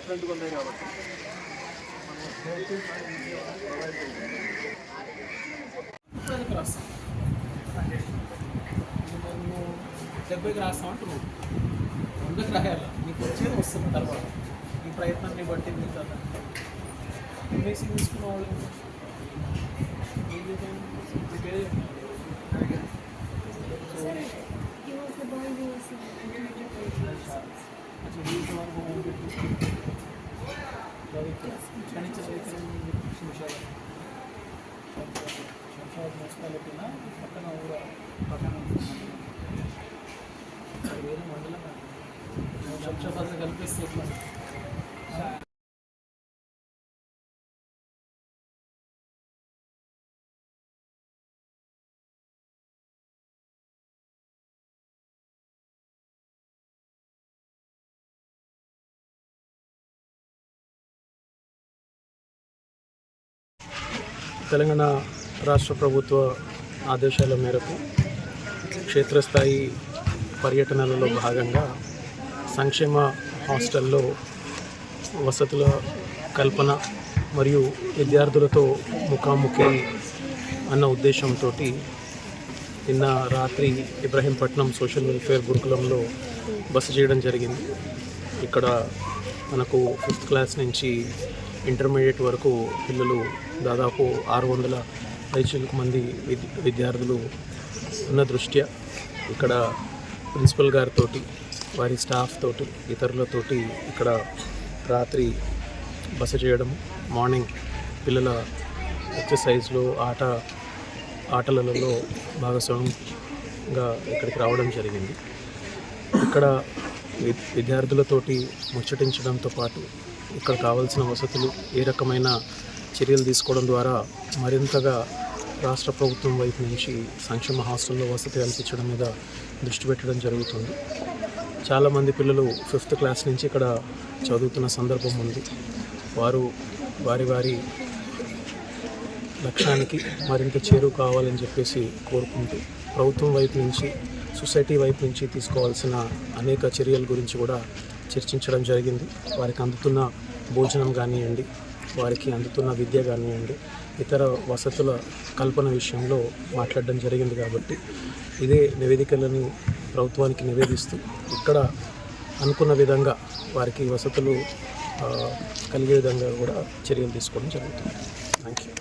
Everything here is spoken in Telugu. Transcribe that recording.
డిఫరెంట్గా ఉన్నాయి కాబట్టి రాస్తాం 70కి రాస్తాం అంటున్నావు 100కి రాయాలి నీకు వచ్చేది వస్తుంది తర్వాత ఈ ప్రయత్నాన్ని బట్టి మీకు కదా ఎంఎస్సీ తీసుకున్న వాళ్ళు మున్సిపాలిటీన పక్కన ఊరు పక్కన వేరే మండలం శంషాబాద్ కల్పిస్తే తెలంగాణ రాష్ట్ర ప్రభుత్వ ఆదేశాల మేరకు క్షేత్రస్థాయి పర్యటనలలో భాగంగా సంక్షేమ హాస్టల్లో వసతుల కల్పన మరియు విద్యార్థులతో ముఖాముఖి అన్న ఉద్దేశంతో నిన్న రాత్రి ఇబ్రహీంపట్నం సోషల్ వెల్ఫేర్ గురుకులంలో బస చేయడం జరిగింది. ఇక్కడ మనకు 5th క్లాస్ నుంచి ఇంటర్మీడియట్ వరకు పిల్లలు దాదాపు 600 మంది విద్యార్థులు ఉన్న దృష్ట్యా ఇక్కడ ప్రిన్సిపల్ గారితో వారి స్టాఫ్ తోటి ఇతరులతోటి ఇక్కడ రాత్రి బస చేయడం, మార్నింగ్ పిల్లల ఎక్సర్సైజ్లో ఆటలలో భాగస్వామ్యంగా ఇక్కడికి రావడం జరిగింది. ఇక్కడ విద్యార్థులతోటి ముచ్చటించడంతో పాటు ఇక్కడ కావాల్సిన వసతులు ఏ రకమైన చర్యలు తీసుకోవడం ద్వారా మరింతగా రాష్ట్ర ప్రభుత్వం వైపు నుంచి సంక్షేమ హాస్టల్లో వసతి కల్పించడం మీద దృష్టి పెట్టడం జరుగుతుంది. చాలామంది పిల్లలు 5th క్లాస్ నుంచి ఇక్కడ చదువుతున్న సందర్భం ఉంది. వారు వారి లక్ష్యానికి మరింత చేరువ కావాలని చెప్పేసి కోరుకుంటూ ప్రభుత్వం వైపు నుంచి సొసైటీ వైపు నుంచి తీసుకోవాల్సిన అనేక చర్యల గురించి కూడా చర్చించడం జరిగింది. వారికి అందుతున్న భోజనం కానివ్వండి, వారికి అందుతున్న విద్య కానివ్వండి, ఇతర వసతుల కల్పన విషయంలో మాట్లాడడం జరిగింది. కాబట్టి ఇదే నివేదికలను ప్రభుత్వానికి నివేదిస్తూ ఇక్కడ అనుకున్న విధంగా వారికి వసతులు కలిగే విధంగా కూడా చర్యలు తీసుకోవడం జరుగుతుంది. Thank you.